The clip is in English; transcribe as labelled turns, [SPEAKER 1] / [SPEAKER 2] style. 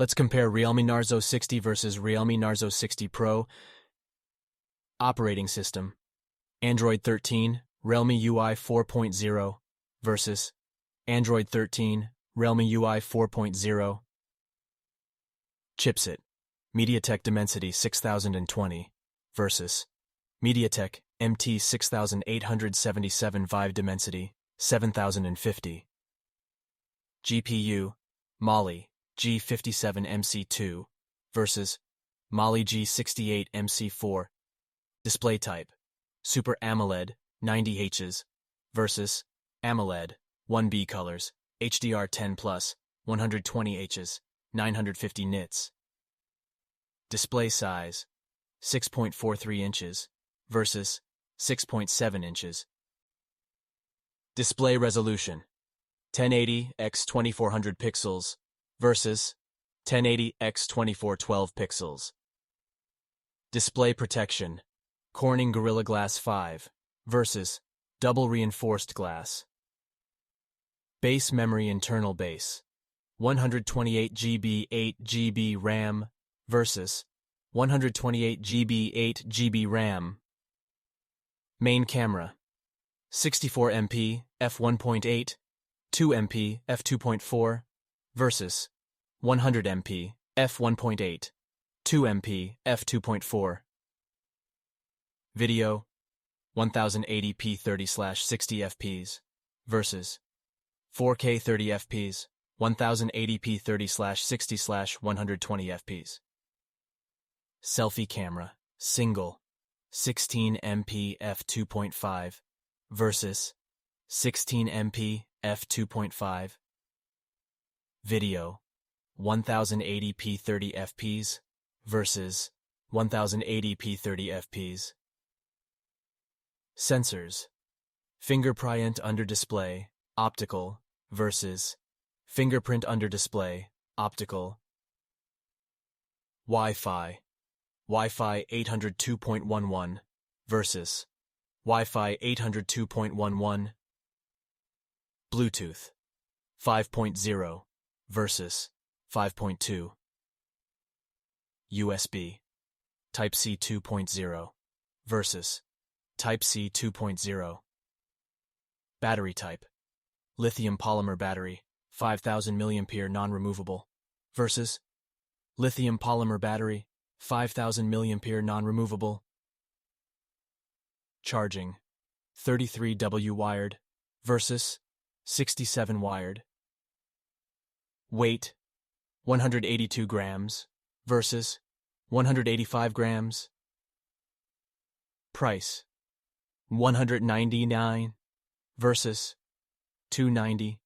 [SPEAKER 1] Let's compare Realme Narzo 60 versus Realme Narzo 60 Pro. Operating system: Android 13, Realme UI 4.0 versus Android 13, Realme UI 4.0. Chipset: MediaTek Dimensity 6020 versus MediaTek MT 6877 Vive Dimensity 7050. GPU: Mali G57MC2 versus Mali G68MC4. Display type: Super AMOLED 90Hz versus AMOLED 1B colors HDR10 Plus 120Hz 950 nits. Display size: 6.43 inches versus 6.7 inches. Display resolution: 1080 x 2400 pixels versus 1080 x 2412 pixels. Display protection: Corning Gorilla Glass 5 versus double reinforced glass. Base memory: internal base 128 GB 8 GB RAM versus 128 GB 8 GB RAM. Main camera: 64 MP f1.8, 2 MP f2.4 versus 100 MP f1.8, 2 MP f2.4. Video: 1080p 30/60 fps versus 4K 30 fps 1080p 30/60/120 fps. Selfie camera: single 16 MP f2.5 versus 16 MP f2.5. Video: 1080p 30 fps versus 1080p 30 fps. Sensors: fingerprint under display, optical versus fingerprint under display, optical. Wi-Fi: Wi-Fi 802.11 versus Wi-Fi 802.11. Bluetooth: 5.0 versus 5.2. USB: Type-C 2.0 versus Type-C 2.0. Battery type: lithium polymer battery 5000 mAh non-removable versus lithium polymer battery 5000 mAh non-removable. Charging: 33W wired versus 67 wired. Weight: 182 grams versus 185 grams. Price: $199 versus $290.